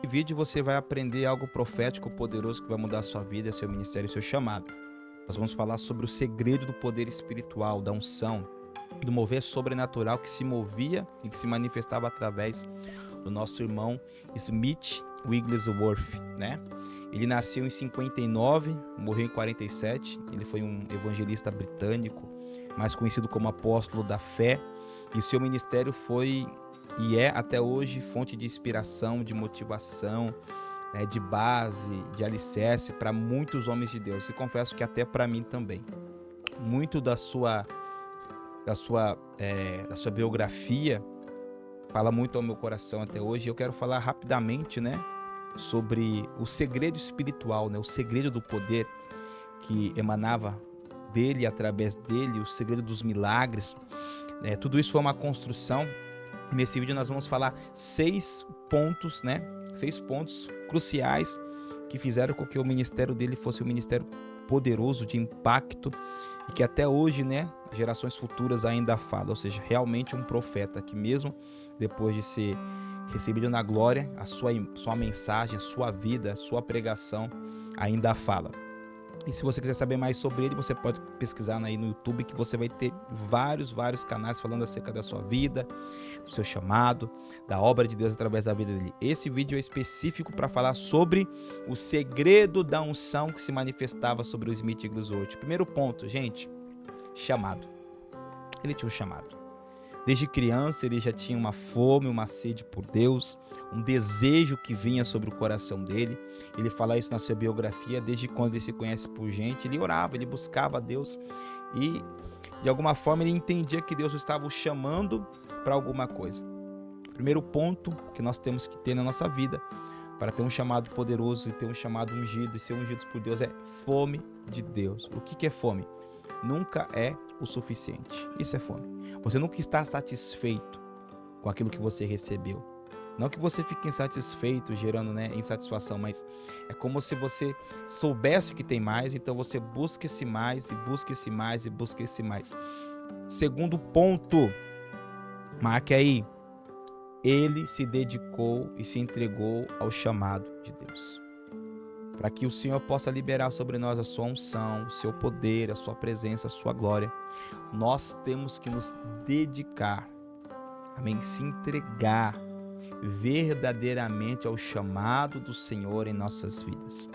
vídeo você vai aprender algo profético poderoso que vai mudar a sua vida, seu ministério e seu chamado. Nós vamos falar sobre o segredo do poder espiritual, da unção, do mover sobrenatural que se movia e que se manifestava através do nosso irmão Smith Wigglesworth, né? Ele nasceu em 59, morreu em 47. Ele foi um evangelista britânico, mais conhecido como apóstolo da fé, e seu ministério foi e é até hoje fonte de inspiração, de motivação, de base, de alicerce para muitos homens de Deus. E confesso que até para mim também. Muito da sua biografia fala muito ao meu coração até hoje. Eu quero falar rapidamente, né, sobre o segredo espiritual, né, o segredo do poder que emanava dele, através dele, o segredo dos milagres. Tudo isso foi uma construção. Nesse vídeo nós vamos falar 6 pontos, né, 6 pontos cruciais que fizeram com que o ministério dele fosse um ministério poderoso, de impacto, e que até hoje, né, gerações futuras ainda falam. Ou seja, realmente um profeta que mesmo depois de ser recebido na glória, a sua mensagem, a sua vida, a sua pregação ainda fala. E se você quiser saber mais sobre ele, você pode pesquisar aí no YouTube, que você vai ter vários canais falando acerca da sua vida, do seu chamado, da obra de Deus através da vida dele. Esse vídeo é específico para falar sobre o segredo da unção que se manifestava sobre o Smith Wigglesworth. Primeiro ponto, gente, chamado. Ele tinha um chamado. Desde criança ele já tinha uma fome, uma sede por Deus, um desejo que vinha sobre o coração dele. Ele fala isso na sua biografia. Desde quando ele se conhece por gente, ele orava, ele buscava a Deus e de alguma forma ele entendia que Deus estava o chamando para alguma coisa. Primeiro ponto que nós temos que ter na nossa vida para ter um chamado poderoso e ter um chamado ungido e ser ungidos por Deus é fome de Deus. O que é fome? Nunca é o suficiente. Isso é fome. Você nunca está satisfeito com aquilo que você recebeu. Não que você fique insatisfeito, gerando, né, insatisfação, mas é como se você soubesse que tem mais, então você busca esse mais, e busca esse mais, e busca esse mais. Segundo ponto, marque aí, ele se dedicou e se entregou ao chamado de Deus. Para que o Senhor possa liberar sobre nós a sua unção, o seu poder, a sua presença, a sua glória, nós temos que nos dedicar, amém? Se entregar verdadeiramente ao chamado do Senhor em nossas vidas.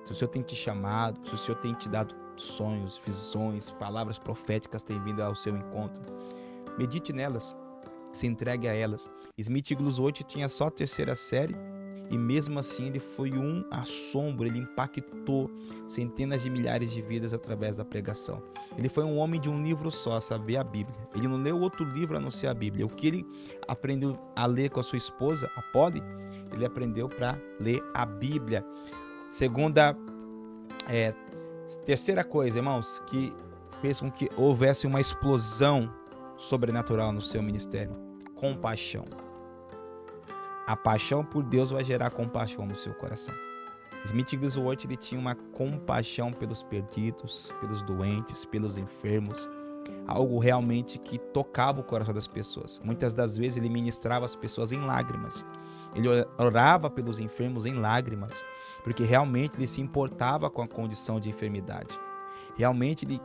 Se o Senhor tem te chamado, se o Senhor tem te dado sonhos, visões, palavras proféticas têm vindo ao seu encontro, medite nelas, se entregue a elas. Smith Wigglesworth tinha só a 3ª série, e mesmo assim ele foi um assombro, ele impactou centenas de milhares de vidas através da pregação. Ele foi um homem de um livro só, a saber, a Bíblia. Ele não leu outro livro a não ser a Bíblia. O que ele aprendeu a ler com a sua esposa, a Polly, ele aprendeu para ler a Bíblia. Terceira coisa, irmãos, que fez com que houvesse uma explosão sobrenatural no seu ministério: compaixão. A paixão por Deus vai gerar compaixão no seu coração. Smith Wigglesworth, ele tinha uma compaixão pelos perdidos, pelos doentes, pelos enfermos, algo realmente que tocava o coração das pessoas. Muitas das vezes ele ministrava as pessoas em lágrimas. Ele orava pelos enfermos em lágrimas, porque realmente ele se importava com a condição de enfermidade. Realmente ele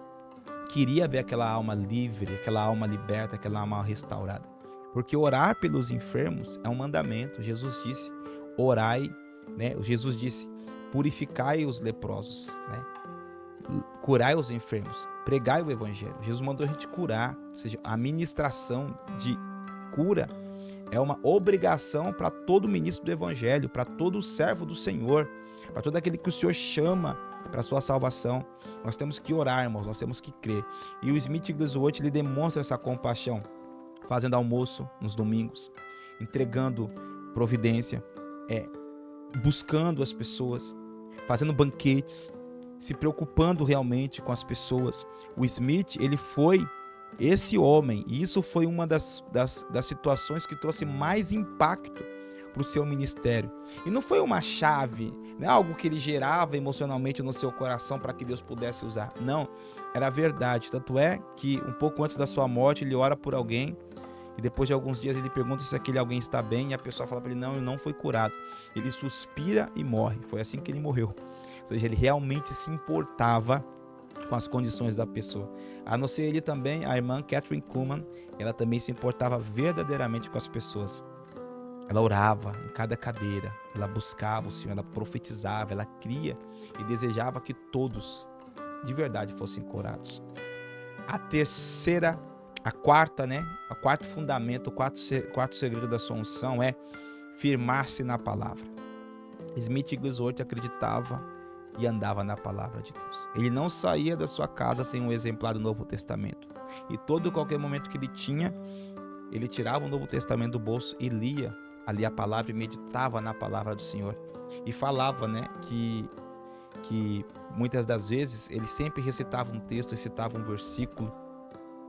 queria ver aquela alma livre, aquela alma liberta, aquela alma restaurada. Porque orar pelos enfermos é um mandamento. Jesus disse, orai, né? Jesus disse, purificai os leprosos, né? Curai os enfermos, pregai o evangelho. Jesus mandou a gente curar, ou seja, a ministração de cura é uma obrigação para todo ministro do evangelho, para todo servo do Senhor, para todo aquele que o Senhor chama para a sua salvação. Nós temos que orar, irmãos, nós temos que crer. E o Smith Wigglesworth, ele demonstra essa compaixão, fazendo almoço nos domingos, entregando providência, buscando as pessoas, fazendo banquetes, se preocupando realmente com as pessoas. O Smith, ele foi esse homem, e isso foi uma das situações que trouxe mais impacto para o seu ministério. E não foi uma chave, né, algo que ele gerava emocionalmente no seu coração para que Deus pudesse usar. Não, era verdade. Tanto é que um pouco antes da sua morte, ele ora por alguém, E depois de alguns dias ele pergunta se aquele alguém está bem, e a pessoa fala para ele, não, ele não foi curado. Ele suspira e morre. Foi assim que ele morreu. Ou seja, ele realmente se importava com as condições da pessoa. A não ser ele também, a irmã Catherine Kuhlman, ela também se importava verdadeiramente com as pessoas. Ela orava em cada cadeira, ela buscava o Senhor, ela profetizava, ela cria e desejava que todos de verdade fossem curados. A quarto fundamento, o quarto segredo da sua unção é firmar-se na palavra. Smith Wigglesworth acreditava e andava na palavra de Deus. Ele não saía da sua casa sem um exemplar do Novo Testamento. E qualquer momento que ele tinha, ele tirava o Novo Testamento do bolso e lia ali a palavra e meditava na palavra do Senhor. E falava, que muitas das vezes ele sempre recitava um texto, recitava um versículo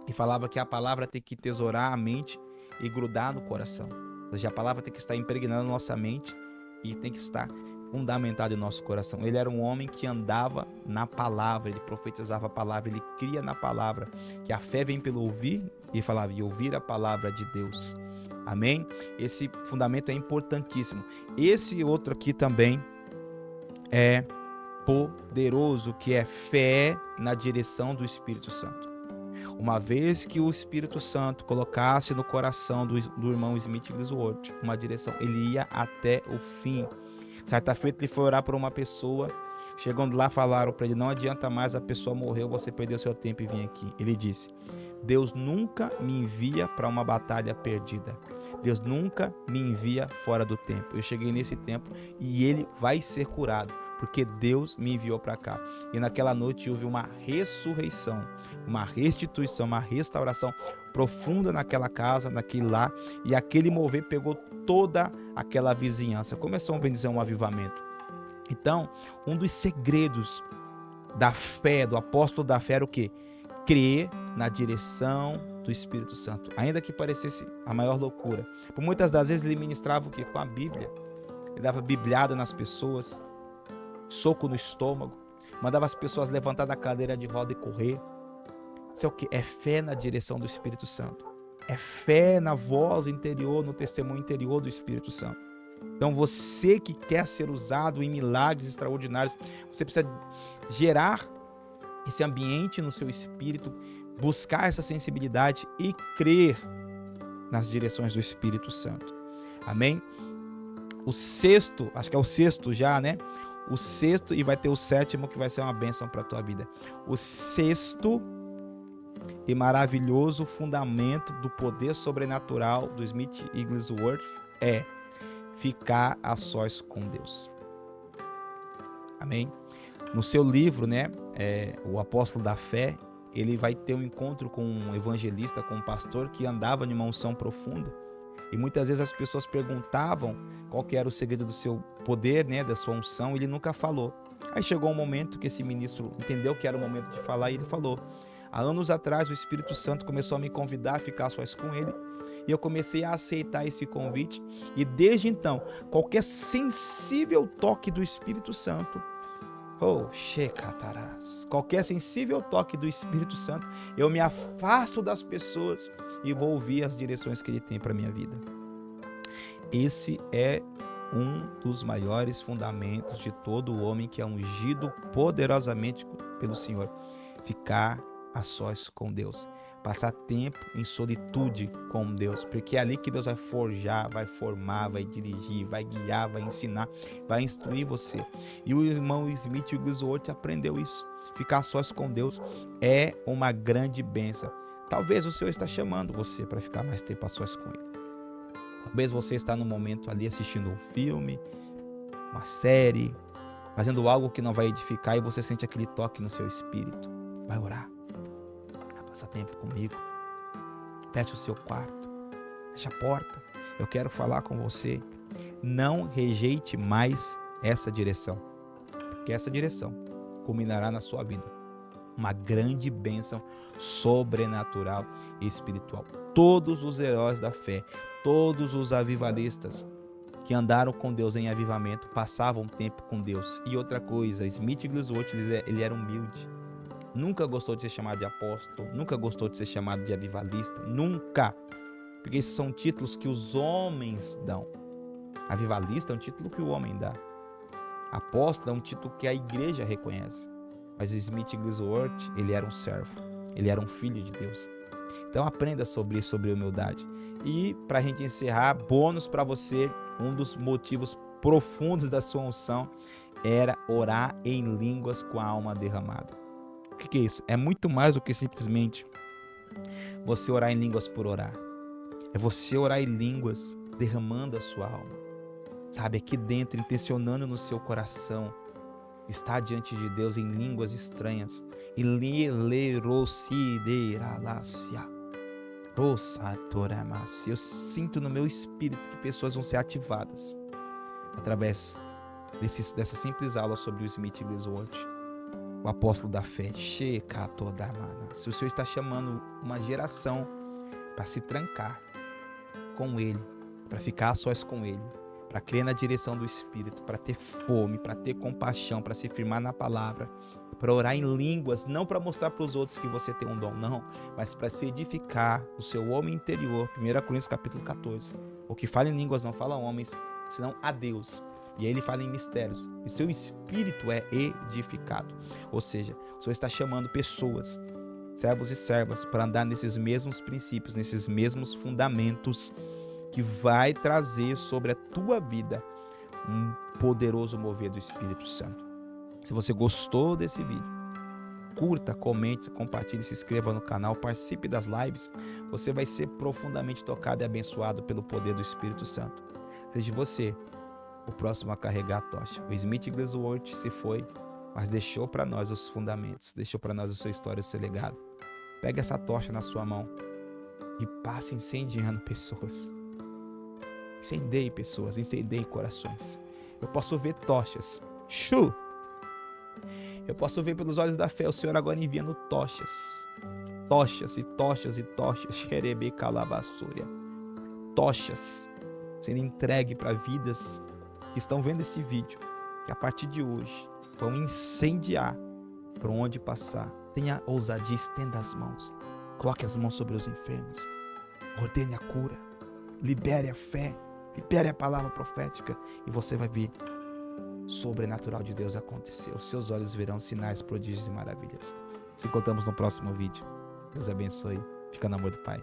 e falava que a palavra tem que tesourar a mente e grudar no coração. Ou seja, a palavra tem que estar impregnada na nossa mente e tem que estar fundamentada em nosso coração. Ele era um homem que andava na palavra, ele profetizava a palavra, ele cria na palavra, que a fé vem pelo ouvir, e falava, e ouvir a palavra de Deus. Amém? Esse fundamento é importantíssimo. Esse outro aqui também é poderoso, que é fé na direção do Espírito Santo. Uma vez que o Espírito Santo colocasse no coração do irmão Smith Wigglesworth uma direção, ele ia até o fim. Certa feita ele foi orar por uma pessoa, chegando lá falaram para ele, não adianta mais, a pessoa morreu, você perdeu seu tempo e vem aqui. Ele disse, Deus nunca me envia para uma batalha perdida. Deus nunca me envia fora do tempo. Eu cheguei nesse tempo e ele vai ser curado, porque Deus me enviou para cá. E naquela noite houve uma ressurreição, uma restituição, uma restauração profunda naquela casa, naquele lá, e aquele mover pegou toda aquela vizinhança. Começou, bem dizer, um avivamento. Então, um dos segredos da fé, do apóstolo da fé, era o quê? Crer na direção do Espírito Santo, ainda que parecesse a maior loucura. Por muitas das vezes ele ministrava o quê? Com a Bíblia. Ele dava bibliada nas pessoas, soco no estômago, mandava as pessoas levantar da cadeira de roda e correr. Isso é o que? É fé na direção do Espírito Santo. É fé na voz interior, no testemunho interior do Espírito Santo. Então você que quer ser usado em milagres extraordinários, você precisa gerar esse ambiente no seu espírito, buscar essa sensibilidade e crer nas direções do Espírito Santo. Amém? O sexto, acho que é o sexto já, né? O sexto, e vai ter o sétimo que vai ser uma bênção para a tua vida. O sexto e maravilhoso fundamento do poder sobrenatural do Smith Wigglesworth é ficar a sós com Deus. Amém? No seu livro, o Apóstolo da Fé, ele vai ter um encontro com um evangelista, com um pastor que andava em uma unção profunda. E muitas vezes as pessoas perguntavam qual que era o segredo do seu poder, da sua unção, e ele nunca falou. Aí chegou um momento que esse ministro entendeu que era o momento de falar e ele falou. Há anos atrás o Espírito Santo começou a me convidar a ficar sós com ele, e eu comecei a aceitar esse convite, e desde então, qualquer sensível toque do Espírito Santo, qualquer sensível toque do Espírito Santo, eu me afasto das pessoas e vou ouvir as direções que ele tem para a minha vida. Esse é um dos maiores fundamentos de todo homem que é ungido poderosamente pelo Senhor. Ficar a sós com Deus. Passar tempo em solitude com Deus, porque é ali que Deus vai forjar, vai formar, vai dirigir, vai guiar, vai ensinar, vai instruir você. E o irmão Smith Wigglesworth aprendeu isso. Ficar a sós com Deus é uma grande bênção. Talvez o Senhor está chamando você para ficar mais tempo a sós com Ele. Talvez você está no momento ali assistindo um filme, uma série, fazendo algo que não vai edificar e você sente aquele toque no seu espírito. Vai orar. Passa tempo comigo, fecha o seu quarto, fecha a porta, eu quero falar com você. Não rejeite mais essa direção, porque essa direção culminará na sua vida uma grande bênção sobrenatural e espiritual. Todos os heróis da fé, todos os avivalistas que andaram com Deus em avivamento, passavam tempo com Deus. E outra coisa, Smith Wigglesworth, ele era humilde. Nunca gostou de ser chamado de apóstolo, nunca gostou de ser chamado de avivalista, nunca. porque esses são títulos que os homens dão. Avivalista é um título que o homem dá. Apóstolo é um título que a igreja reconhece. Mas o Smith Wigglesworth, ele era um servo, ele era um filho de Deus. Então aprenda sobre isso, sobre humildade. E para a gente encerrar, bônus para você, um dos motivos profundos da sua unção era orar em línguas com a alma derramada. O que é isso? É muito mais do que simplesmente você orar em línguas por orar. É você orar em línguas derramando a sua alma. Sabe, aqui dentro, intencionando no seu coração, está diante de Deus em línguas estranhas. E eu sinto no meu espírito que pessoas vão ser ativadas através dessa simples aula sobre o Smith Wigglesworth, o apóstolo da fé. Se o Senhor está chamando uma geração para se trancar com Ele, para ficar a sós com Ele, para crer na direção do Espírito, para ter fome, para ter compaixão, para se firmar na palavra, para orar em línguas, não para mostrar para os outros que você tem um dom, não, mas para se edificar o seu homem interior. 1 Coríntios capítulo 14. O que fala em línguas não fala a homens, senão a Deus. E aí ele fala em mistérios. E seu espírito é edificado. Ou seja, o Senhor está chamando pessoas, servos e servas, para andar nesses mesmos princípios, nesses mesmos fundamentos, que vai trazer sobre a tua vida um poderoso mover do Espírito Santo. Se você gostou desse vídeo, curta, comente, compartilhe, se inscreva no canal, participe das lives. Você vai ser profundamente tocado e abençoado pelo poder do Espírito Santo. Seja você o próximo a carregar a tocha. O Smith Wigglesworth se foi, mas deixou para nós os fundamentos, deixou para nós a sua história, o seu legado. Pegue essa tocha na sua mão e passe incendiando pessoas. Incendeie pessoas, incendeie corações. Eu posso ver tochas. Eu posso ver pelos olhos da fé o Senhor agora enviando tochas. Tochas e tochas e tochas. Xerebe calabaçúria. Tochas sendo entregue para vidas que estão vendo esse vídeo, que a partir de hoje vão incendiar por onde passar. Tenha ousadia, estenda as mãos. Coloque as mãos sobre os enfermos. Ordene a cura. Libere a fé. Libere a palavra profética e você vai ver sobrenatural de Deus acontecer. Os seus olhos verão sinais, prodígios e maravilhas. Se encontramos no próximo vídeo. Deus abençoe. Fica no amor do Pai.